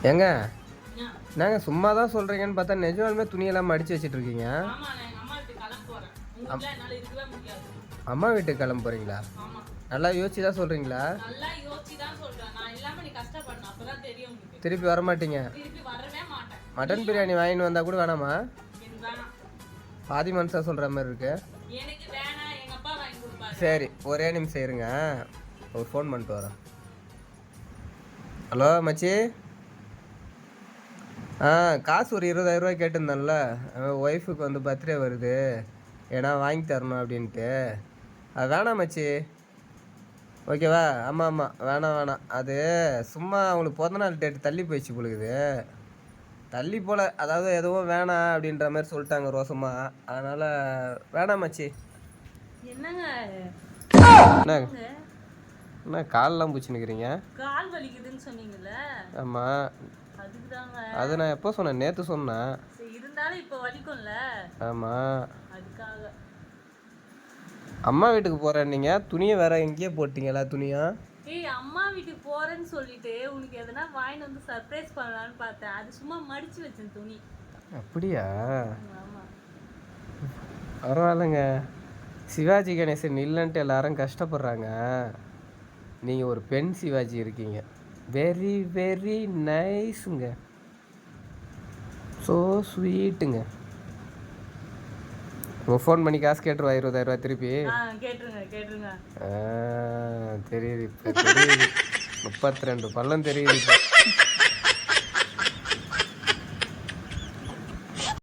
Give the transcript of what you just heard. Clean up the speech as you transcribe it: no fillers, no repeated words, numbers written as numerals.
ஏங்க நாங்கள் சும்மா தான் சொல்கிறீங்கன்னு பார்த்தா நிஜமாலுமே துணியெல்லாம் மடித்து வச்சுட்டு இருக்கீங்க. அம்மா வீட்டுக்கு கிளம்ப போகிறீங்களா? நல்லா யோசிச்சு தான் சொல்கிறீங்களா? திருப்பி வர மாட்டீங்க? மட்டன் பிரியாணி வாங்கிட்டு வந்தால் கூட வேணாமா? பாதி மனசா சொல்கிற மாதிரி இருக்கு. சரி ஒரே நிமிஷம் இருங்க, ஒரு ஃபோன் பண்ணிட்டு வரேன். ஹலோ மச்சி. காசு ஒரு 20,000 கேட்டிருந்தேன்ல, ஒய்ஃபுக்கு வந்து பர்த்டே வருது, ஏன்னா வாங்கி தரணும் அப்படின்ட்டு. அது வேணாம் மச்சி, ஓகேவா? ஆமாம் ஆமாம், வேணாம் அது சும்மா அவங்களுக்கு பிறந்தநாள் டேட்டு தள்ளி போயிடுச்சு பொழுது, தள்ளி போல், அதாவது எதுவும் வேணாம் அப்படின்ற மாதிரி சொல்லிட்டாங்க ரோசமா, அதனால் வேணாம் மச்சி. என்னங்க என்ன கால்லாம் பூச்சின்னுக்கிறீங்க? கால் வலிக்குதுன்னு சொன்னீங்கல்ல? ஆமாம், அது நான் எப்போ சொன்னேன்? நேற்று சொன்னேன். இருந்தாலும் இப்போ வலிக்கும்ல. ஆமாம், அதுக்காக. அம்மா வீட்டுக்கு போகிறேன், நீங்கள் துணியை வேற எங்கேயே போட்டிங்களா துணியா? அம்மா வீட்டுக்கு போறேன்னு சொல்லிட்டு உனக்கு எதனா வாங்கிட்டு வந்து சர்ப்ரைஸ் பண்ணலான்னு பார்த்தேன், அது சும்மா மடிச்சு வச்சேன் துணி. அப்படியா? ஆமா, பரவாயில்லைங்க. சிவாஜி கணேசன் இல்லைன்ட்டு எல்லாரும் கஷ்டப்படுறாங்க, நீங்கள் ஒரு பெண் சிவாஜி இருக்கீங்க. வெரி வெரி நைஸுங்க, ஸோ ஸ்வீட்டுங்க. உங்கள் ஃபோன் பண்ணி காசு கேட்டுருவா 20,000 திருப்பி. கேட்டுருங்க. தெரியுது, இப்போ தெரியுது. 32 பள்ளம் தெரியுது இப்போ.